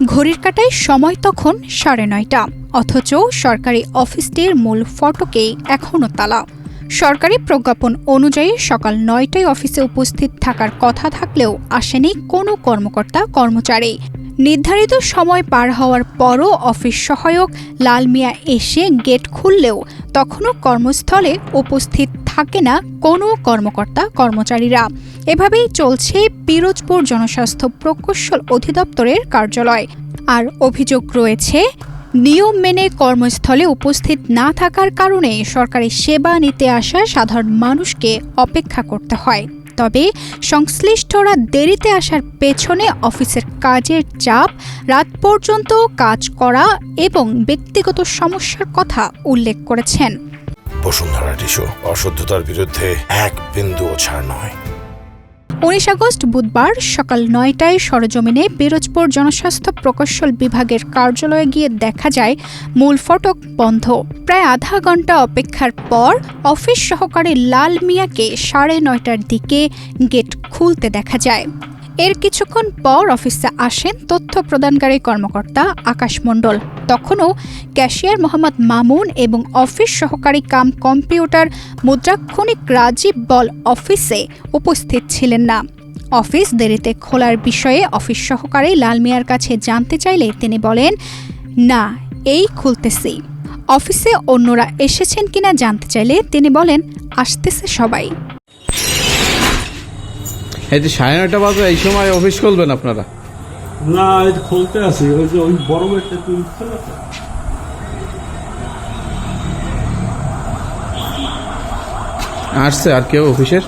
ঘড়ির কাঁটায় সময় তখন 9:30, অথচ সরকারি অফিসটির মূল ফটকেই এখনও তালা। সরকারি প্রজ্ঞাপন অনুযায়ী সকাল 9টায় অফিসে উপস্থিত থাকার কথা থাকলেও আসেনি কোনো কর্মকর্তা-কর্মচারী। নির্ধারিত সময় পার হওয়ার পরও অফিস সহায়ক লাল মিয়া এসে গেট খুললেও তখনও কর্মস্থলে উপস্থিত থাকে না কোনো কর্মকর্তা-কর্মচারীরা। এভাবেই চলছে পিরোজপুর জনস্বাস্থ্য প্রকৌশল অধিদপ্তরের কার্যালয়। আর অভিযোগ রয়েছে, নিয়ম মেনে কর্মস্থলে উপস্থিত না থাকার কারণে সরকারি সেবা নিতে আসা সাধারণ মানুষকে অপেক্ষা করতে হয়। তবে সংশ্লিষ্টরা দেরিতে আসার পেছনে অফিসের কাজের চাপ, রাত পর্যন্ত কাজ করা এবং ব্যক্তিগত সমস্যার কথা উল্লেখ করেছেন। বসুন্ধরা টিস্যু অশুদ্ধতার বিরুদ্ধে এক বিন্দুও ছাড় নয়। 19 আগস্ট বুধবার সকাল 9টায় সরেজমিনে পিরোজপুর জনস্বাস্থ্য প্রকৌশল বিভাগের কার্যালয়ে গিয়ে দেখা যায় মূল ফটক বন্ধ। প্রায় আধা ঘন্টা অপেক্ষার পর অফিস সহকারী লাল মিয়াকে 9:30টার দিকে গেট খুলতে দেখা যায়। এর কিছুক্ষণ পর অফিসে আসেন তথ্য প্রদানকারী কর্মকর্তা আকাশ মণ্ডল। তখনও ক্যাশিয়ার মোহাম্মদ মামুন এবং অফিস সহকারী কাম কম্পিউটার মুদ্রাক্ষণিক রাজীব বল অফিসে উপস্থিত ছিলেন না। অফিস দেরিতে খোলার বিষয়ে অফিস সহকারী লাল মিয়ার কাছে জানতে চাইলে তিনি বলেন, না, এই খুলতেছি। অফিসে অন্যরা এসেছেন কিনা জানতে চাইলে তিনি বলেন, আসতেছে সবাই। এই যে 9:30 বাজে, এই সময় অফিস খুলবেন আপনারা? না, এটা খুলতে আছি। ওই যে ওই বড় গেটটা তুই আসছে আর কেউ অফিসের?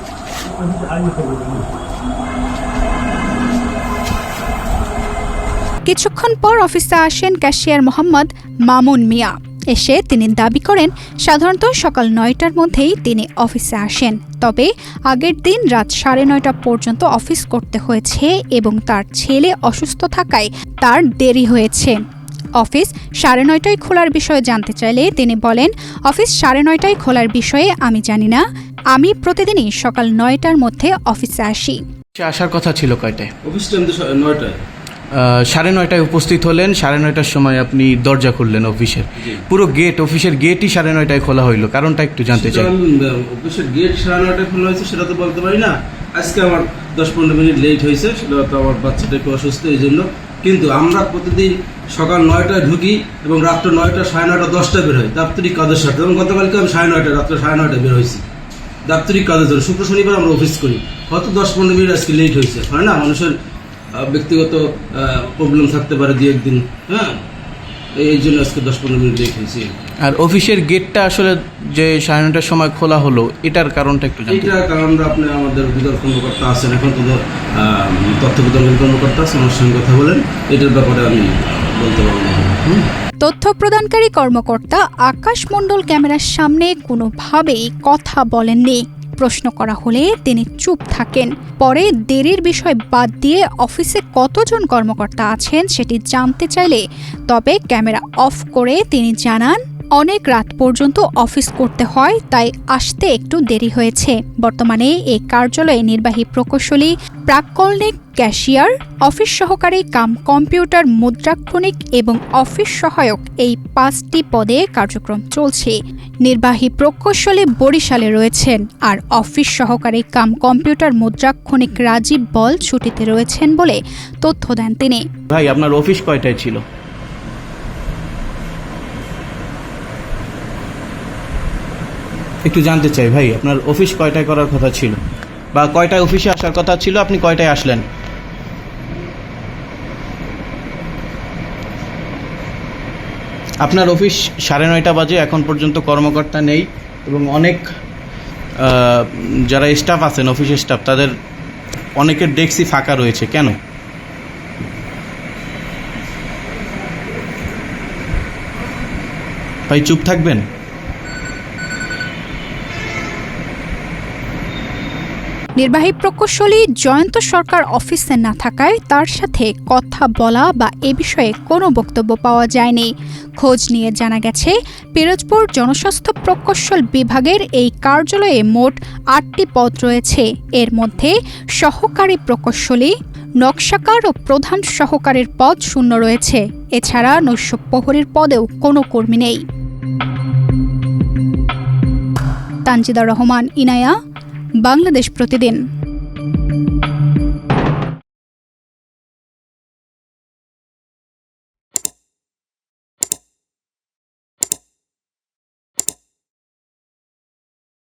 কিছুক্ষণ পর অফিসে আসেন ক্যাশিয়ার মোহাম্মদ মামুন মিয়া। এসে তিনি দাবি করেন, সাধারণত সকাল 9টার মধ্যেই তিনি অফিসে আসেন, তবে আগের দিন রাত 9:30 পর্যন্ত অফিস করতে হয়েছে এবং তার ছেলে অসুস্থ থাকায় তার দেরি হয়েছে। অফিস 9:30টায় খোলার বিষয়ে জানতে চাইলে তিনি বলেন, অফিস 9:30টায় খোলার বিষয়ে আমি জানি না, আমি প্রতিদিনই সকাল 9টার মধ্যে অফিসে আসি। আসার কথা ছিল কয়টায়? অফিস টাইম তো 9টায়। 9:30টায় উপস্থিত হলেন, 9:30টার সময় আপনি দরজা খুললেন অফিসের। পুরো গেট, অফিসের গেটই 9:30টায় খোলা হইলো, কারণটা একটু জানতে চাই। অফিসের গেট 9:30টায় খোলা হয়েছে সেটা তো বলতে পারি না। আজকে আমার 10-15 মিনিট লেট হয়েছে, সেটা তো আমার বাচ্চাটা একটু অসুস্থ, এই জন্য। কিন্তু আমরা প্রতিদিন সকাল 9টায় ঢুকি এবং রাত্র 9টা, 9:30, 10টায় বের হই দাপ্তরিক কাজের সাথে। এবং গতকালকে আমি 9:30 রাত্রে 9:30 বের হয়েছি দাপ্তরিক কাজের জন্য। শুক্র শনিবার আমরা অফিস করি, হয়তো 10-15 মিনিট আজকে লেট হয়েছে, হয় না? মানুষের ব্যক্তিগত প্রবলেম থাকতে পারে 2-1 দিন, হ্যাঁ, এই জন্য আজকে 10-15 মিনিট লেট হয়েছে। আর অফিসের গেটটা আসলে যে 9:30টার সময় খোলা হলো, এটার কারণটা একটু জানতে চাই। এটার কারণটা আপনি আমাদের অধিদপ্তর কর্মকর্তা আছেন, এখন তো তথ্য প্রদানকারী কর্মকর্তা আছেন, ওনার সঙ্গে কথা বলেন, এটার ব্যাপারে আমি বলতে পারবো না। তথ্য প্রদানকারী কর্মকর্তা আকাশ মণ্ডল ক্যামেরার সামনে কোনোভাবেই কথা বলেননি। প্রশ্ন করা হলে তিনি চুপ থাকেন। পরে দেরির বিষয় বাদ দিয়ে অফিসে কতজন কর্মকর্তা আছেন সেটি জানতে চাইলে তবে ক্যামেরা অফ করে তিনি জানান, অনেক রাত পর্যন্ত অফিস করতে হয়, তাই আসতে একটু দেরি হয়েছে। বর্তমানে এই কার্যালয়ে নির্বাহী প্রকৌশলী, প্রাক্কলনিক ক্যাশিয়ার, অফিস সহকারী কাম কম্পিউটার মুদ্রাক্ষণিক এবং অফিস সহায়ক এই 5টি পদে কার্যক্রম চলছে। নির্বাহী প্রকৌশলী বরিশালে রয়েছেন, আর অফিস সহকারী কাম কম্পিউটার মুদ্রাক্ষণিক রাজীব বল ছুটিতে রয়েছেন বলে তথ্য দেন তিনি। ভাই, আপনার অফিস কয়টায় ছিল? একটু জানতে চাই ভাই, আপনার অফিস কয়টায় করার কথা ছিল, বা কয়টায় অফিসে আসার কথা ছিল, আপনি কয়টায় আসলেন? আপনার অফিস 9:30 বাজে, এখন পর্যন্ত কর্মকর্তা নেই এবং অনেক যারা স্টাফ আছেন, অফিসের স্টাফ, তাদের অনেকের ডেস্কই ফাঁকা রয়েছে, কেন? ভাই চুপ থাকবেন? নির্বাহী প্রকৌশলী জয়ন্ত সরকার অফিসে না থাকায় তার সাথে কথা বলা বা এ বিষয়ে কোনো বক্তব্য পাওয়া যায়নি। খোঁজ নিয়ে জানা গেছে, পিরোজপুর জনস্বাস্থ্য প্রকৌশল বিভাগের এই কার্যালয়ে মোট 8টি পদ রয়েছে। এর মধ্যে সহকারী প্রকৌশলী, নকশাকার ও প্রধান সহকারীর পদ শূন্য রয়েছে। এছাড়া নৈশ প্রহরীর পদেও কোনো কর্মী নেই। তানজিদা রহমান, ইনায়া, বাংলাদেশ প্রতিদিন।